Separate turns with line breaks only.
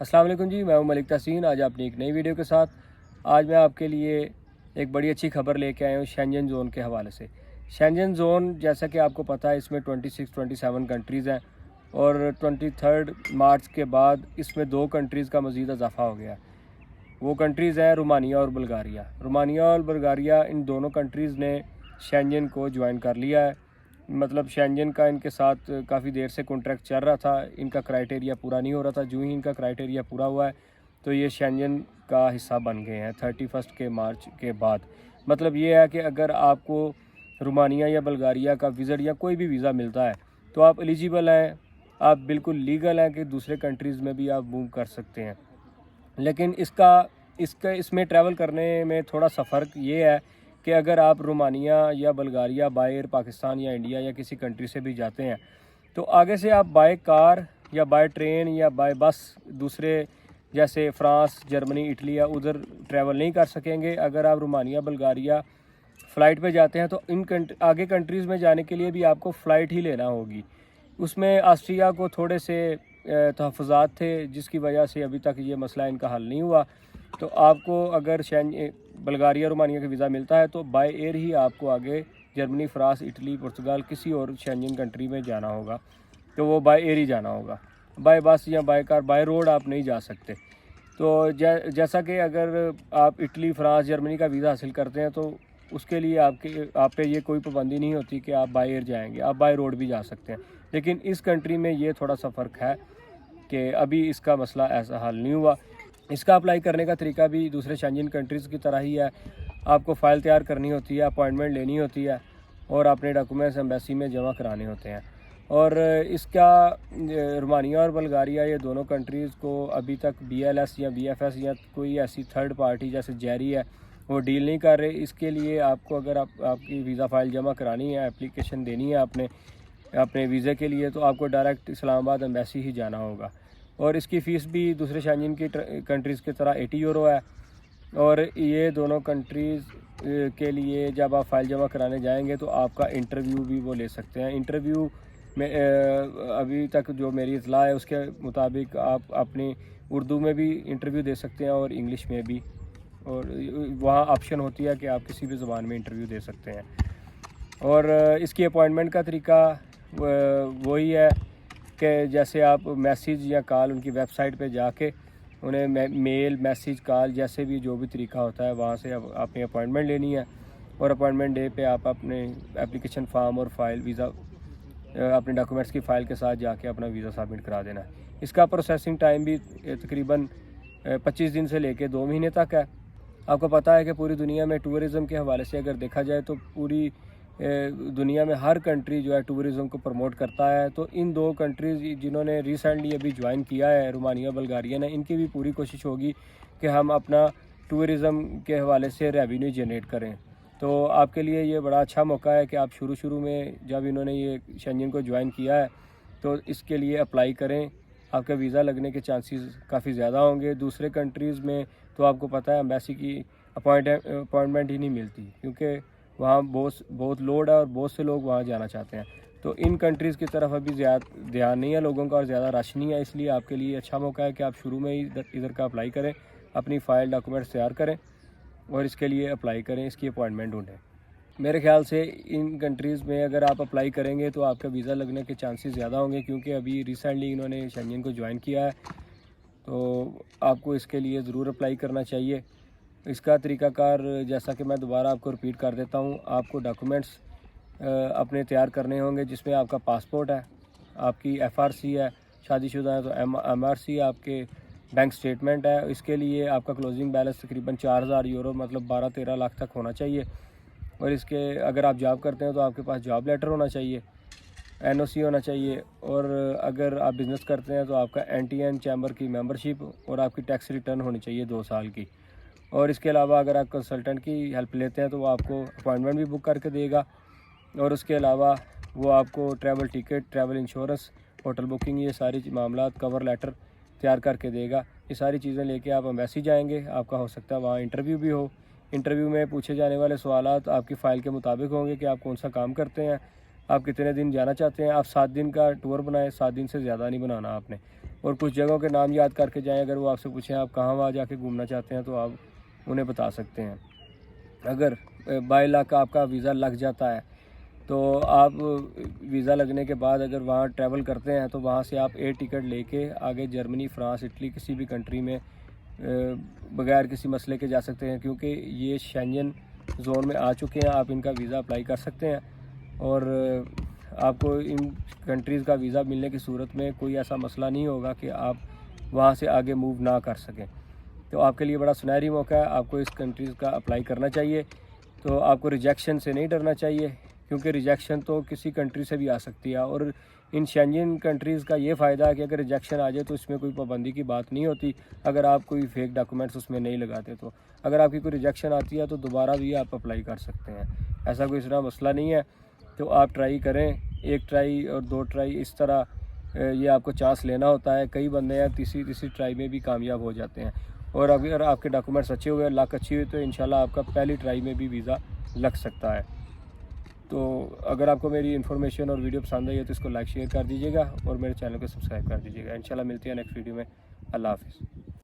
السلام علیکم جی، میں ہوں ملک تحسین۔ آج اپنی ایک نئی ویڈیو کے ساتھ آج میں آپ کے لیے ایک بڑی اچھی خبر لے کے آیا ہوں شینجن زون کے حوالے سے۔ شینجن زون جیسا کہ آپ کو پتہ ہے اس میں 27 کنٹریز ہیں اور 23 مارچ کے بعد اس میں 2 کنٹریز کا مزید اضافہ ہو گیا۔ وہ کنٹریز ہیں رومانیہ اور بلغاریہ۔ رومانیہ اور بلغاریہ ان دونوں کنٹریز نے شینجن کو جوائن کر لیا ہے۔ مطلب شینجن کا ان کے ساتھ کافی دیر سے کانٹریکٹ چل رہا تھا، ان کا کرائٹیریا پورا نہیں ہو رہا تھا۔ جو ہی ان کا کرائٹیریا پورا ہوا ہے تو یہ شینجن کا حصہ بن گئے ہیں 31 کے مارچ کے بعد۔ مطلب یہ ہے کہ اگر آپ کو رومانیہ یا بلغاریہ کا وزٹ یا کوئی بھی ویزا ملتا ہے تو آپ ایلیجیبل ہیں، آپ بالکل لیگل ہیں کہ دوسرے کنٹریز میں بھی آپ موو کر سکتے ہیں۔ لیکن اس میں ٹریول کرنے میں تھوڑا سا فرق یہ ہے کہ اگر آپ رومانیہ یا بلغاریہ بائی ایئر پاکستان یا انڈیا یا کسی کنٹری سے بھی جاتے ہیں تو آگے سے آپ بائی کار یا بائی ٹرین یا بائی بس دوسرے جیسے فرانس، جرمنی، اٹلی یا ادھر ٹریول نہیں کر سکیں گے۔ اگر آپ رومانیہ بلغاریہ فلائٹ پہ جاتے ہیں تو ان آگے کنٹریز میں جانے کے لیے بھی آپ کو فلائٹ ہی لینا ہوگی۔ اس میں آسٹریا کو تھوڑے سے تحفظات تھے جس کی وجہ سے ابھی تک یہ مسئلہ ان کا حل نہیں ہوا۔ تو آپ کو اگر بلغاریہ رومانیہ کا ویزا ملتا ہے تو بائی ایئر ہی آپ کو آگے جرمنی، فرانس، اٹلی، پرتگال کسی اور شینجن کنٹری میں جانا ہوگا تو وہ بائی ایئر ہی جانا ہوگا۔ بائی بس یا بائی کار، بائی روڈ آپ نہیں جا سکتے۔ تو جیسا کہ اگر آپ اٹلی، فرانس، جرمنی کا ویزا حاصل کرتے ہیں تو اس کے لیے آپ پہ یہ کوئی پابندی نہیں ہوتی کہ آپ بائی ایئر جائیں گے، آپ بائی روڈ بھی جا سکتے ہیں۔ لیکن اس کنٹری میں یہ تھوڑا سا فرق ہے کہ ابھی اس کا مسئلہ ایسا حل نہیں ہوا۔ اس کا اپلائی کرنے کا طریقہ بھی دوسرے شینجن کنٹریز کی طرح ہی ہے۔ آپ کو فائل تیار کرنی ہوتی ہے، اپوائنٹمنٹ لینی ہوتی ہے اور اپنے ڈاکومنٹس ایمبیسی میں جمع کرانے ہوتے ہیں۔ اور اس کا رومانیہ اور بلغاریہ یہ دونوں کنٹریز کو ابھی تک BLS یا BFS یا کوئی ایسی تھرڈ پارٹی جیسے جیری ہے وہ ڈیل نہیں کر رہے۔ اس کے لیے آپ کو اگر آپ کی ویزا فائل جمع کرانی ہے، اپلیکیشن دینی ہے اپنے ویزے کے لیے تو آپ کو ڈائریکٹ اسلام آباد ایمبیسی ہی جانا ہوگا۔ اور اس کی فیس بھی دوسرے شینجن کی کنٹریز کی طرح 80 یورو ہے۔ اور یہ دونوں کنٹریز کے لیے جب آپ فائل جمع کرانے جائیں گے تو آپ کا انٹرویو بھی وہ لے سکتے ہیں۔ انٹرویو میں ابھی تک جو میری اطلاع ہے اس کے مطابق آپ اپنی اردو میں بھی انٹرویو دے سکتے ہیں اور انگلش میں بھی، اور وہاں آپشن ہوتی ہے کہ آپ کسی بھی زبان میں انٹرویو دے سکتے ہیں۔ اور اس کی اپوائنٹمنٹ کا طریقہ وہی ہے کہ جیسے آپ میسیج یا کال ان کی ویب سائٹ پہ جا کے انہیں میل، میسیج، کال جیسے بھی جو بھی طریقہ ہوتا ہے وہاں سے آپ نے اپوائنٹمنٹ لینی ہے اور اپوائنٹمنٹ ڈے پہ آپ اپنے اپلیکیشن فارم اور فائل ویزا اپنے ڈاکومنٹس کی فائل کے ساتھ جا کے اپنا ویزا سبمٹ کرا دینا ہے۔ اس کا پروسیسنگ ٹائم بھی تقریباً 25 دن سے لے کے 2 مہینے تک ہے۔ آپ کو پتہ ہے کہ پوری دنیا میں ٹورزم کے حوالے سے اگر دیکھا جائے تو پوری دنیا میں ہر کنٹری جو ہے ٹورزم کو پروموٹ کرتا ہے۔ تو ان 2 کنٹریز جنہوں نے ریسنٹلی ابھی جوائن کیا ہے رومانیہ بلغاریہ نے، ان کی بھی پوری کوشش ہوگی کہ ہم اپنا ٹورزم کے حوالے سے ریونیو جنریٹ کریں۔ تو آپ کے لیے یہ بڑا اچھا موقع ہے کہ آپ شروع میں جب انہوں نے یہ شینجن کو جوائن کیا ہے تو اس کے لیے اپلائی کریں۔ آپ کا ویزا لگنے کے چانسز کافی زیادہ ہوں گے۔ دوسرے کنٹریز میں تو آپ کو پتہ ہے ایمبیسی کی اپوائنٹمنٹ ہی نہیں ملتی کیونکہ وہاں بہت لوڈ ہے اور بہت سے لوگ وہاں جانا چاہتے ہیں۔ تو ان کنٹریز کی طرف ابھی زیادہ دھیان نہیں ہے لوگوں کا اور زیادہ رش نہیں ہے، اس لیے آپ کے لیے اچھا موقع ہے کہ آپ شروع میں ہی ادھر کا اپلائی کریں، اپنی فائل ڈاکومنٹس تیار کریں اور اس کے لیے اپلائی کریں، اس کی اپوائنٹمنٹ ڈھونڈیں۔ میرے خیال سے ان کنٹریز میں اگر آپ اپلائی کریں گے تو آپ کا ویزا لگنے کے چانسز زیادہ ہوں گے کیونکہ ابھی ریسنٹلی انہوں نے شینجن کو جوائن کیا ہے۔ تو آپ کو اس کے لیے ضرور اپلائی کرنا چاہیے۔ اس کا طریقہ کار جیسا کہ میں دوبارہ آپ کو رپیٹ کر دیتا ہوں، آپ کو ڈاکومنٹس اپنے تیار کرنے ہوں گے جس میں آپ کا پاسپورٹ ہے، آپ کی FRC ہے، شادی شدہ ہے تو MRC، آپ کے بینک سٹیٹمنٹ ہے۔ اس کے لیے آپ کا کلوزنگ بیلنس تقریباً 4000 یورو مطلب 12-13 لاکھ تک ہونا چاہیے۔ اور اس کے اگر آپ جاب کرتے ہیں تو آپ کے پاس جاب لیٹر ہونا چاہیے، NOC ہونا چاہیے، اور اگر آپ بزنس کرتے ہیں تو آپ کا NTN چیمبر کی ممبرشپ اور آپ کی ٹیکس ریٹرن ہونی چاہیے 2 سال کی۔ اور اس کے علاوہ اگر آپ کنسلٹنٹ کی ہیلپ لیتے ہیں تو وہ آپ کو اپوائنٹمنٹ بھی بک کر کے دے گا، اور اس کے علاوہ وہ آپ کو travel ticket, travel insurance, hotel booking, یہ ساری معاملات، کور لیٹر تیار کر کے دے گا۔ یہ ساری چیزیں لے کے آپ ایمبیسی جائیں گے، آپ کا ہو سکتا ہے وہاں انٹرویو بھی ہو۔ انٹرویو میں پوچھے جانے والے سوالات آپ کی فائل کے مطابق ہوں گے کہ آپ کون سا کام کرتے ہیں، آپ کتنے دن جانا چاہتے ہیں۔ آپ 7 دن کا ٹور بنائیں، 7 دن سے زیادہ نہیں بنانا آپ نے۔ اور کچھ جگہوں کے نام یاد کر کے جائیں. اگر وہ آپ سے پوچھیں آپ کہاں وہاں جا کے گھومنا چاہتے ہیں تو آپ انہیں بتا سکتے ہیں. اگر بائی لاکھ آپ کا ویزا لگ جاتا ہے تو آپ ویزا لگنے کے بعد اگر وہاں ٹریول کرتے ہیں تو وہاں سے آپ ایئر ٹکٹ لے کے آگے جرمنی، فرانس، اٹلی کسی بھی کنٹری میں بغیر کسی مسئلے کے جا سکتے ہیں، کیونکہ یہ شینجن زون میں آ چکے ہیں. آپ ان کا ویزا اپلائی کر سکتے ہیں اور آپ کو ان کنٹریز کا ویزا ملنے کی صورت میں کوئی ایسا مسئلہ نہیں ہوگا کہ آپ وہاں سے آگے موو نہ کر سکیں. تو آپ کے لیے بڑا سنہری موقع ہے، آپ کو اس کنٹریز کا اپلائی کرنا چاہیے. تو آپ کو ریجیکشن سے نہیں ڈرنا چاہیے، کیونکہ ریجیکشن تو کسی کنٹری سے بھی آ سکتی ہے. اور ان شینجن کنٹریز کا یہ فائدہ ہے کہ اگر ریجیکشن آ جائے تو اس میں کوئی پابندی کی بات نہیں ہوتی اگر آپ کوئی فیک ڈاکومنٹس اس میں نہیں لگاتے. تو اگر آپ کی کوئی ریجیکشن آتی ہے تو دوبارہ بھی آپ اپلائی کر سکتے ہیں، ایسا کوئی اس طرح مسئلہ نہیں ہے. تو آپ ٹرائی کریں، 1 ٹرائی اور 2 ٹرائی اس طرح یہ آپ کو چانس لینا ہوتا ہے. کئی بندے ہیں تیسری ٹرائی میں بھی کامیاب ہو جاتے ہیں. اور اگر آپ کے ڈاکومنٹس اچھے ہوئے، لک اچھی ہوئی، تو انشاءاللہ آپ کا پہلی ٹرائی میں بھی ویزا لگ سکتا ہے. تو اگر آپ کو میری انفارمیشن اور ویڈیو پسند آئی ہے تو اس کو لائک شیئر کر دیجیے گا اور میرے چینل کو سبسکرائب کر دیجیے گا. انشاءاللہ ملتے ہیں نیکسٹ ویڈیو میں. اللہ حافظ.